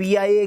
PIA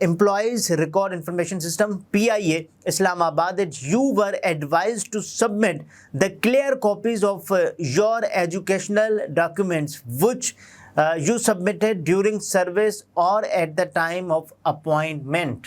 Employees Record Information System PIA Islamabad, that you were advised to submit the clear copies of your educational documents which you submitted during service or at the time of appointment।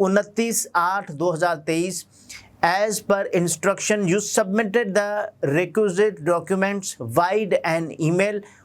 29/8/2023 as per instruction you submitted the requisite documents via an email।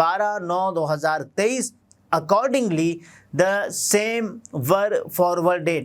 12/9/2023 accordingly the same were forwarded।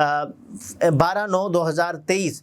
12/9/2023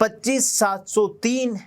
25703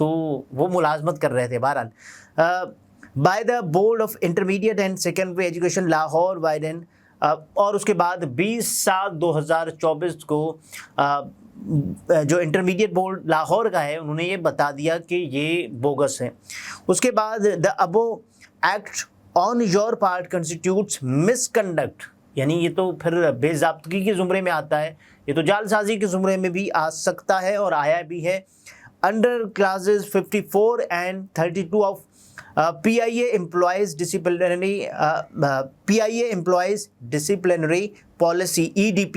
تو وہ ملازمت کر رہے تھے. بہرحال by the board of intermediate and secondary education Lahore widen, اور اس کے بعد 20/7/2024 کو جو انٹرمیڈیٹ بورڈ لاہور کا ہے انہوں نے یہ بتا دیا کہ یہ بوگس ہے. اس کے بعد the above act on your part constitutes misconduct, یعنی یہ تو پھر بے ضابطگی کے زمرے میں آتا ہے, یہ تو جعل سازی کے زمرے میں بھی آ سکتا ہے اور آیا بھی ہے. Under classes 54 and 32 of PIA employees disciplinary policy EDP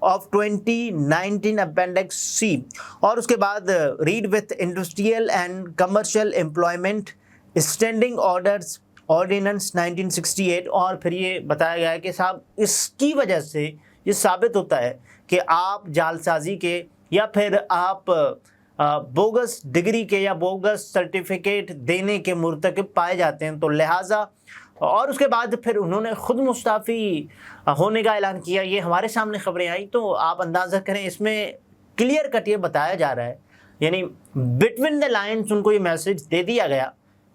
of 2019 appendix C, اور اس کے بعد read with industrial and commercial employment standing orders ordinance 1968, اور پھر یہ بتایا گیا ہے کہ صاحب اس کی وجہ سے یہ ثابت ہوتا ہے کہ آپ جعل سازی کے یا پھر آپ بوگس ڈگری کے یا بوگس سرٹیفکیٹ دینے کے مرتکب پائے جاتے ہیں. تو لہٰذا, اور اس کے بعد پھر انہوں نے خود مستعفی ہونے کا اعلان کیا. یہ ہمارے سامنے خبریں آئیں تو آپ اندازہ کریں, اس میں کلیئر کٹ یہ بتایا جا رہا ہے, یعنی بٹوین دا لائنز ان کو یہ میسج دے دیا گیا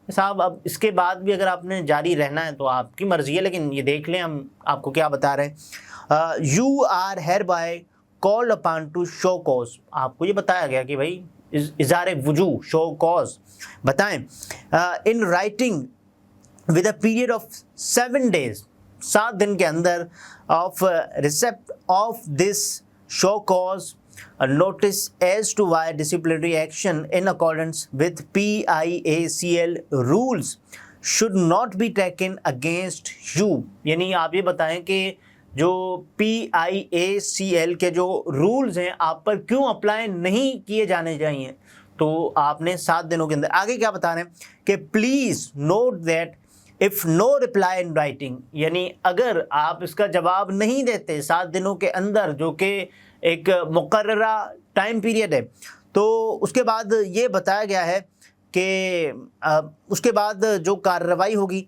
صاحب اب اس کے بعد بھی اگر آپ نے جاری رہنا ہے تو آپ کی مرضی ہے, لیکن یہ دیکھ لیں ہم آپ کو کیا بتا رہے ہیں. You are hereby called upon to show cause, آپ کو یہ بتایا گیا کہ بھائی اظہار وجوہ شو کوز بتائیں in writing with a period of 7 days, 7 دن کے اندر of receipt of this show cause notice as to why disciplinary action in accordance with PIACL rules should not be taken against you. یعنی آپ یہ بتائیں کہ جو PIACL کے جو رولز ہیں آپ پر کیوں اپلائی نہیں کیے جانے چاہیے. تو آپ نے 7 دنوں کے اندر آگے کیا بتا رہے ہیں کہ please note that if no reply in writing, یعنی اگر آپ اس کا جواب نہیں دیتے 7 دنوں کے اندر, جو کہ ایک مقررہ ٹائم پیریڈ ہے, تو اس کے بعد یہ بتایا گیا ہے کہ اس کے بعد جو کارروائی ہوگی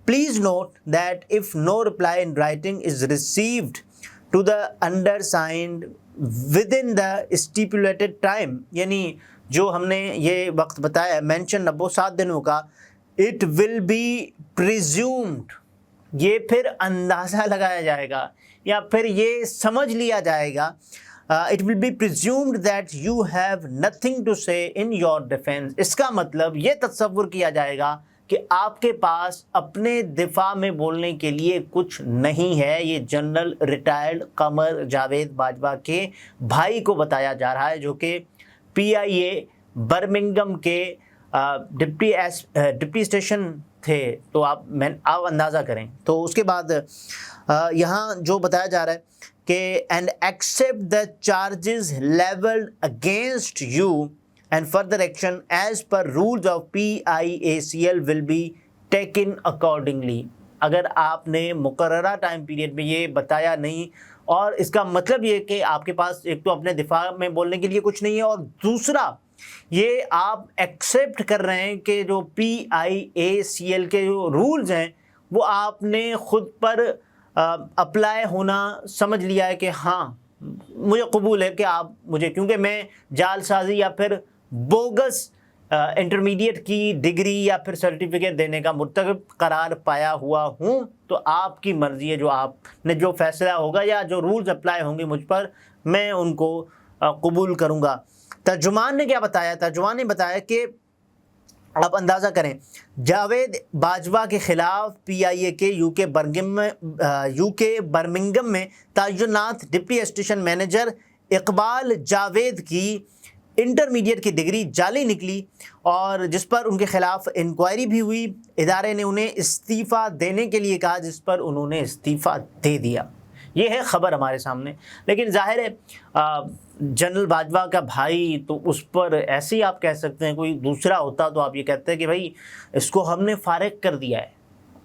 please note that if no reply in writing is received to the undersigned within the stipulated time, یعنی جو ہم نے یہ وقت بتایا مینشن اب 7 دنوں کا, it will be presumed, یہ پھر اندازہ لگایا جائے گا یا پھر یہ سمجھ لیا جائے گا, it will be presumed that you have nothing to say in your defense. اس کا مطلب یہ تصور کیا جائے گا کہ آپ کے پاس اپنے دفاع میں بولنے کے لیے کچھ نہیں ہے. یہ جنرل ریٹائرڈ قمر جاوید باجوہ کے بھائی کو بتایا جا رہا ہے, جو کہ PIA برمنگم کے ڈپٹی اسٹیشن تھے. تو آپ اندازہ کریں. تو اس کے بعد یہاں جو بتایا جا رہا ہے کہ and accept the charges levelled against you and further action as per rules of PIACL will be taken accordingly. اگر آپ نے مقررہ ٹائم پیریڈ میں یہ بتایا نہیں, اور اس کا مطلب یہ کہ آپ کے پاس ایک تو اپنے دفاع میں بولنے کے لیے کچھ نہیں ہے, اور دوسرا یہ آپ ایکسیپٹ کر رہے ہیں کہ جو PIACL کے جو رولز ہیں وہ آپ نے خود پر اپلائی ہونا سمجھ لیا ہے کہ ہاں مجھے قبول ہے کہ آپ مجھے, کیونکہ میں جعل سازی یا پھر بوگس انٹرمیڈیٹ کی ڈگری یا پھر سرٹیفکیٹ دینے کا مرتکب قرار پایا ہوا ہوں, تو آپ کی مرضی ہے, جو آپ نے جو فیصلہ ہوگا یا جو رولز اپلائی ہوں گے مجھ پر میں ان کو قبول کروں گا. ترجمان نے کیا بتایا؟ ترجمان نے بتایا کہ آپ اندازہ کریں جاوید باجوہ کے خلاف PIA کے یو کے برمنگم میں تعینات deputy station manager Iqbal Javed کی انٹرمیڈیٹ کی ڈگری جعلی نکلی, اور جس پر ان کے خلاف انکوائری بھی ہوئی. ادارے نے انہیں استعفیٰ دینے کے لیے کہا, جس پر انہوں نے استعفیٰ دے دیا. یہ ہے خبر ہمارے سامنے. لیکن ظاہر ہے جنرل باجوہ کا بھائی, تو اس پر ایسے ہی آپ کہہ سکتے ہیں, کوئی دوسرا ہوتا تو آپ یہ کہتے ہیں کہ بھائی اس کو ہم نے فارغ کر دیا ہے.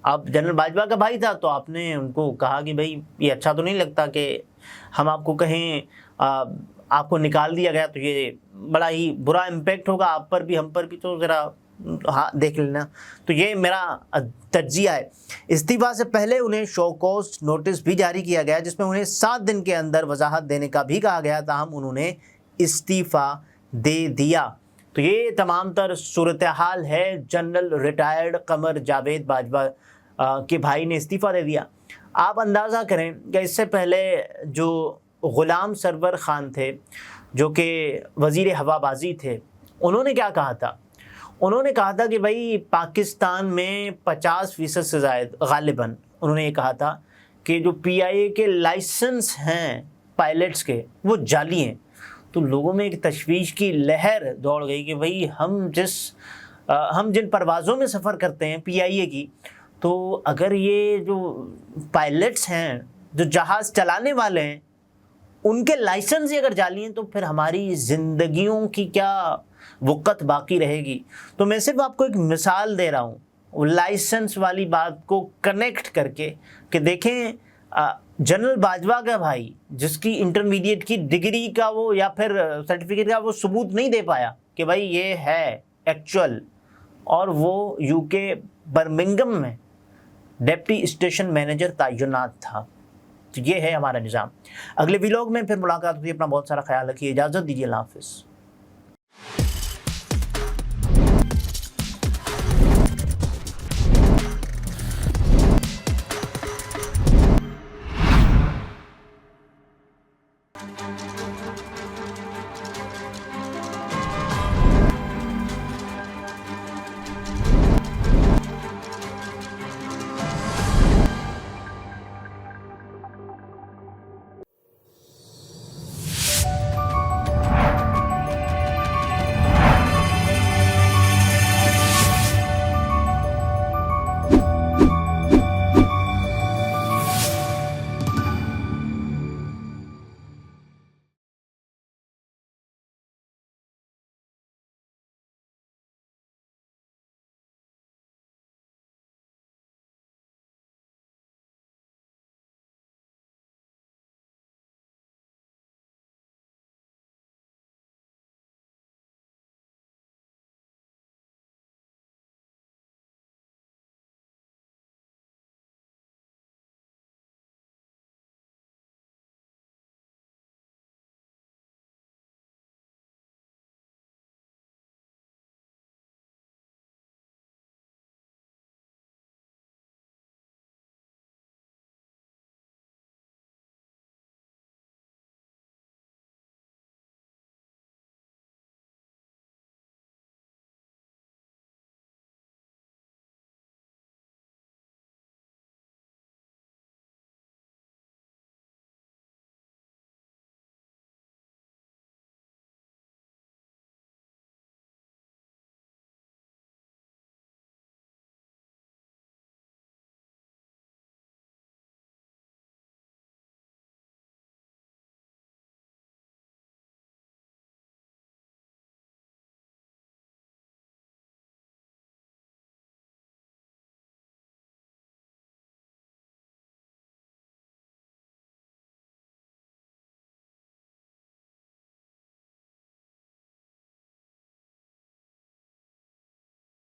آپ جنرل باجوہ کا بھائی تھا تو آپ نے ان کو کہا کہ بھائی یہ اچھا تو نہیں لگتا کہ ہم آپ کو کہیں آپ کو نکال دیا گیا, تو یہ بڑا ہی برا امپیکٹ ہوگا آپ پر بھی ہم پر بھی, تو ذرا ہاں دیکھ لینا. تو یہ میرا تجزیہ ہے. استعفیٰ سے پہلے انہیں شو کوز نوٹس بھی جاری کیا گیا, جس میں انہیں 7 دن کے اندر وضاحت دینے کا بھی کہا گیا, تاہم انہوں نے استعفیٰ دے دیا۔ تو یہ تمام تر صورتحال ہے، جنرل ریٹائرڈ قمر جاوید باجوہ کے بھائی نے استعفیٰ دے دیا۔ آپ اندازہ کریں کہ اس سے پہلے جو غلام سرور خان تھے جو کہ وزیر ہوا بازی تھے، انہوں نے کیا کہا تھا؟ انہوں نے کہا تھا کہ بھائی پاکستان میں 50% سے زائد غالباً انہوں نے یہ کہا تھا کہ جو پی آئی اے کے لائسنس ہیں پائلٹس کے وہ جعلی ہیں۔ تو لوگوں میں ایک تشویش کی لہر دوڑ گئی کہ بھائی ہم جن پروازوں میں سفر کرتے ہیں پی آئی اے کی، تو اگر یہ جو پائلٹس ہیں جو جہاز چلانے والے ہیں ان کے لائسنس ہی اگر جعلی ہیں تو پھر ہماری زندگیوں کی کیا وقت باقی رہے گی۔ تو میں صرف آپ کو ایک مثال دے رہا ہوں لائسنس والی بات کو کنیکٹ کر کے کہ دیکھیں جنرل باجوہ کا بھائی جس کی انٹرمیڈیٹ کی ڈگری کا وہ یا پھر سرٹیفکیٹ کا وہ ثبوت نہیں دے پایا کہ بھائی یہ ہے ایکچوئل، اور وہ یو کے برمنگم میں ڈپٹی اسٹیشن مینیجر تعینات تھا۔ تو یہ ہے ہمارا نظام۔ اگلے ویلاگ میں پھر ملاقات ہوئی، اپنا بہت سارا خیال رکھیے، اجازت دیجیے، اللہ حافظ۔